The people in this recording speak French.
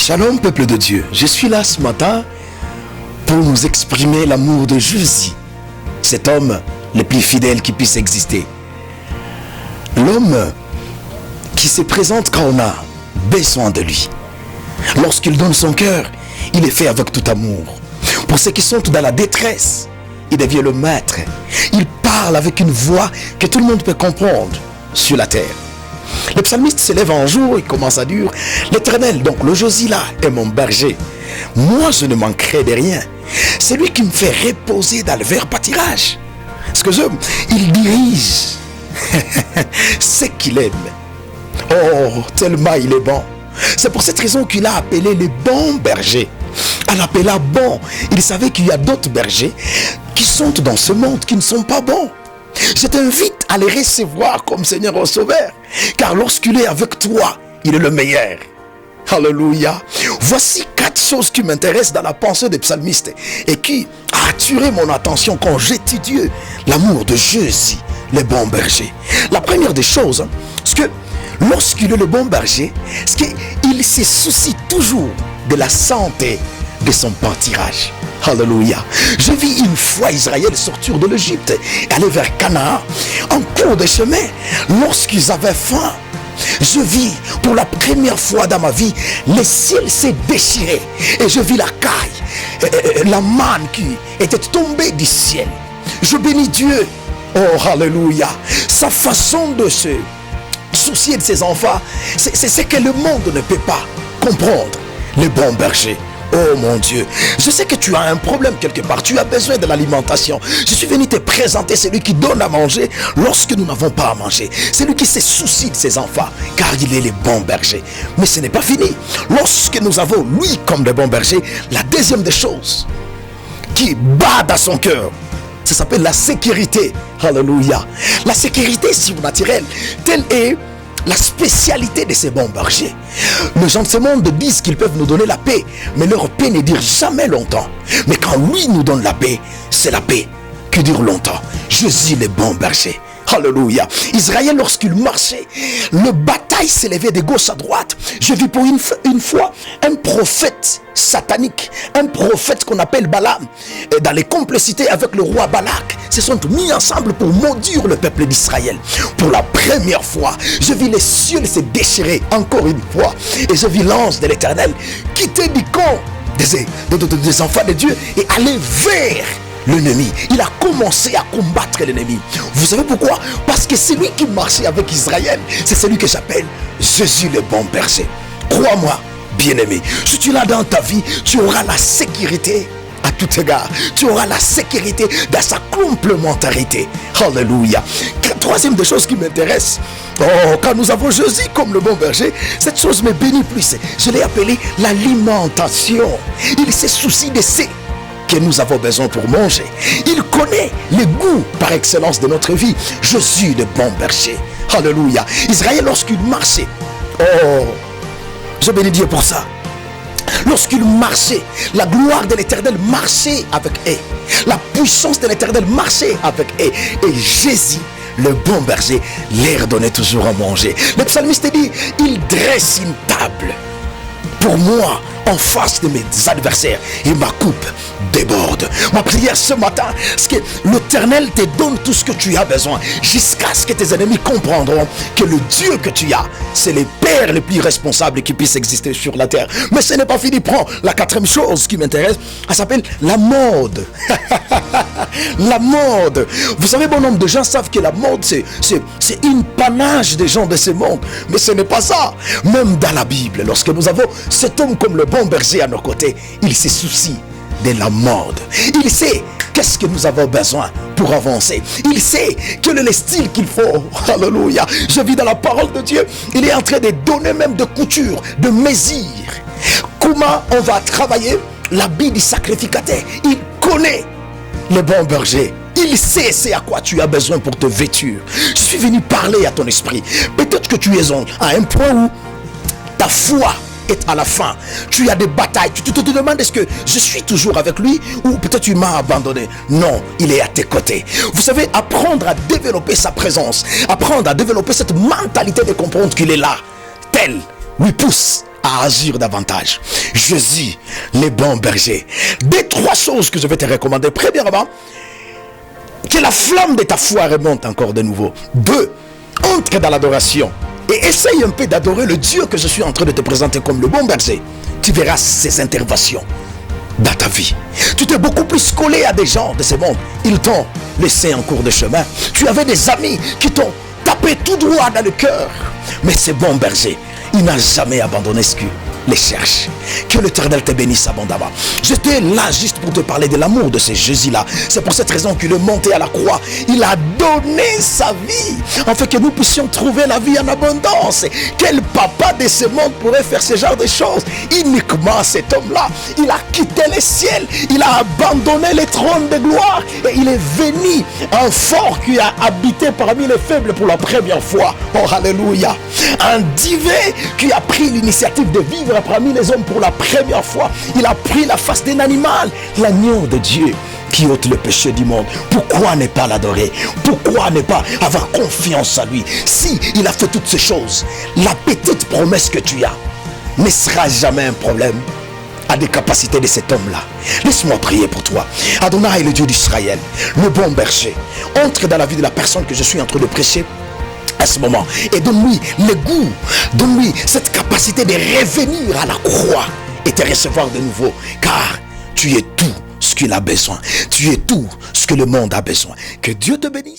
Shalom peuple de Dieu, je suis là ce matin pour nous exprimer l'amour de Jésus, cet homme le plus fidèle qui puisse exister. L'homme qui se présente quand on a besoin de lui. Lorsqu'il donne son cœur, il est fait avec tout amour. Pour ceux qui sont dans la détresse, il devient le maître. Il parle avec une voix que tout le monde peut comprendre sur la terre. Le psalmiste se lève un jour et commence à dire: l'Éternel, donc le Josie là, est mon berger. Moi je ne manquerai de rien. C'est lui qui me fait reposer dans le vert pâturage. Ce que j'aime, il dirige ce qu'il aime. Oh, tellement il est bon. C'est pour cette raison qu'il a appelé les bons bergers. En l'appelant bon, il savait qu'il y a d'autres bergers qui sont dans ce monde qui ne sont pas bons. Je t'invite à les recevoir comme Seigneur et Sauveur, car lorsqu'il est avec toi, il est le meilleur. Alléluia. Voici 4 choses qui m'intéressent dans la pensée des psalmistes et qui a attiré mon attention quand j'étudie l'amour de Jésus, le bon berger. La première des choses, c'est que lorsqu'il est le bon berger, c'est qu'il se soucie toujours de la santé de son pâturage. Alléluia. Je vis une fois Israël sortir de l'Égypte et aller vers Canaan. En cours de chemin, lorsqu'ils avaient faim, je vis pour la première fois dans ma vie le ciel s'est déchiré et je vis la caille, la manne qui était tombée du ciel. Je bénis Dieu. Oh alléluia. Sa façon de se soucier de ses enfants, c'est ce que le monde ne peut pas comprendre. Le bon berger. Oh mon Dieu, je sais que tu as un problème quelque part, tu as besoin de l'alimentation. Je suis venu te présenter celui qui donne à manger lorsque nous n'avons pas à manger. Celui qui se soucie de ses enfants, car il est le bon berger. Mais ce n'est pas fini. Lorsque nous avons lui comme le bon berger, la deuxième des choses qui bat dans son cœur, ça s'appelle la sécurité. Alléluia. La sécurité surnaturelle, telle est la spécialité de ces bons bergers. Les gens de ce monde disent qu'ils peuvent nous donner la paix, mais leur paix ne dure jamais longtemps. Mais quand lui nous donne la paix, c'est la paix qui dure longtemps. Jésus le bon berger. Alléluia. Israël, lorsqu'il marchait, le bataille s'élevait de gauche à droite. Je vis pour une fois un prophète satanique, un prophète qu'on appelle Balaam, et dans les complicités avec le roi Balak, se sont mis ensemble pour maudire le peuple d'Israël. Pour la première fois, je vis les cieux se déchirer encore une fois, et je vis l'ange de l'Éternel quitter du camp des enfants de Dieu et aller vers l'ennemi. Il a commencé à combattre l'ennemi. Vous savez pourquoi? Parce que c'est lui qui marchait avec Israël. C'est celui que j'appelle Jésus le bon berger. Crois-moi, bien-aimé, si tu l'as dans ta vie, tu auras la sécurité à tout égard. Tu auras la sécurité dans sa complémentarité. Alléluia. Troisième des choses qui m'intéresse, quand nous avons Jésus comme le bon berger, cette chose me bénit plus. Je l'ai appelé l'alimentation. Il se soucie de ces que nous avons besoin pour manger. Il connaît le goût par excellence de notre vie. Jésus le bon berger. Alléluia. Israël, lorsqu'il marchait, je bénis Dieu pour ça. Lorsqu'il marchait, la gloire de l'Éternel marchait avec eux. La puissance de l'Éternel marchait avec eux. Et Jésus, le bon berger, leur donnait toujours à manger. Le psalmiste dit: il dresse une table pour moi en face de mes adversaires et ma coupe déborde. Ma prière ce matin, c'est que l'Éternel te donne tout ce que tu as besoin jusqu'à ce que tes ennemis comprendront que le Dieu que tu as, c'est le Père le plus responsable qui puisse exister sur la terre. Mais ce n'est pas fini. Prends la quatrième chose qui m'intéresse. Elle s'appelle la mode. La mode. Vous savez, bon nombre de gens savent que la mode, c'est une panache des gens de ce monde. Mais ce n'est pas ça. Même dans la Bible, lorsque nous avons cet homme comme le bon berger à nos côtés, il se soucie de la mode. Il sait qu'est-ce que nous avons besoin pour avancer. Il sait quel est le style qu'il faut. Alléluia. Je vis dans la parole de Dieu. Il est en train de donner même de couture, de mesure. Comment on va travailler l'habit du sacrificateur. Il connaît le bon berger. Il sait c'est à quoi tu as besoin pour te vêtir. Je suis venu parler à ton esprit. Peut-être que tu es à un point où ta foi est à la fin. Tu as des batailles. Tu te demandes: est-ce que je suis toujours avec lui ou peut-être tu m'as abandonné? Non, il est à tes côtés. Vous savez, apprendre à développer sa présence, apprendre à développer cette mentalité de comprendre qu'il est là, tel lui pousse à agir davantage. Jésus, les bons bergers. Des trois choses que je vais te recommander. Premièrement, que la flamme de ta foi remonte encore de nouveau. 2, entre dans l'adoration et essaye un peu d'adorer le Dieu que je suis en train de te présenter comme le bon berger. Tu verras ses interventions dans ta vie. Tu t'es beaucoup plus collé à des gens de ce monde. Ils t'ont laissé en cours de chemin. Tu avais des amis qui t'ont tapé tout droit dans le cœur. Mais ce bon berger, il n'a jamais abandonné ce qu'il les cherche. Que l'Éternel te bénisse abondamment. J'étais là juste pour te parler de l'amour de ce Jésus-là. C'est pour cette raison qu'il est monté à la croix. Il a donné sa vie afin que nous puissions trouver la vie en abondance. Quel papa de ce monde pourrait faire ce genre de choses? Uniquement cet homme-là. Il a quitté le ciel. Il a abandonné les trônes de gloire. Et il est venu, un fort qui a habité parmi les faibles pour la première fois. Oh, alléluia. Un divin qui a pris l'initiative de vivre parmi les hommes pour la première fois. Il a pris la face d'un animal, l'agneau de Dieu qui ôte le péché du monde. Pourquoi ne pas l'adorer? Pourquoi ne pas avoir confiance en lui? Si il a fait toutes ces choses, la petite promesse que tu as ne sera jamais un problème à des capacités de cet homme-là. Laisse-moi prier pour toi. Adonai, le Dieu d'Israël, le bon berger, entre dans la vie de la personne que je suis en train de prêcher à ce moment et donne-lui le goût, donne-lui cette capacité de revenir à la croix et te recevoir de nouveau, car tu es tout ce qu'il a besoin, tu es tout ce que le monde a besoin. Que Dieu te bénisse.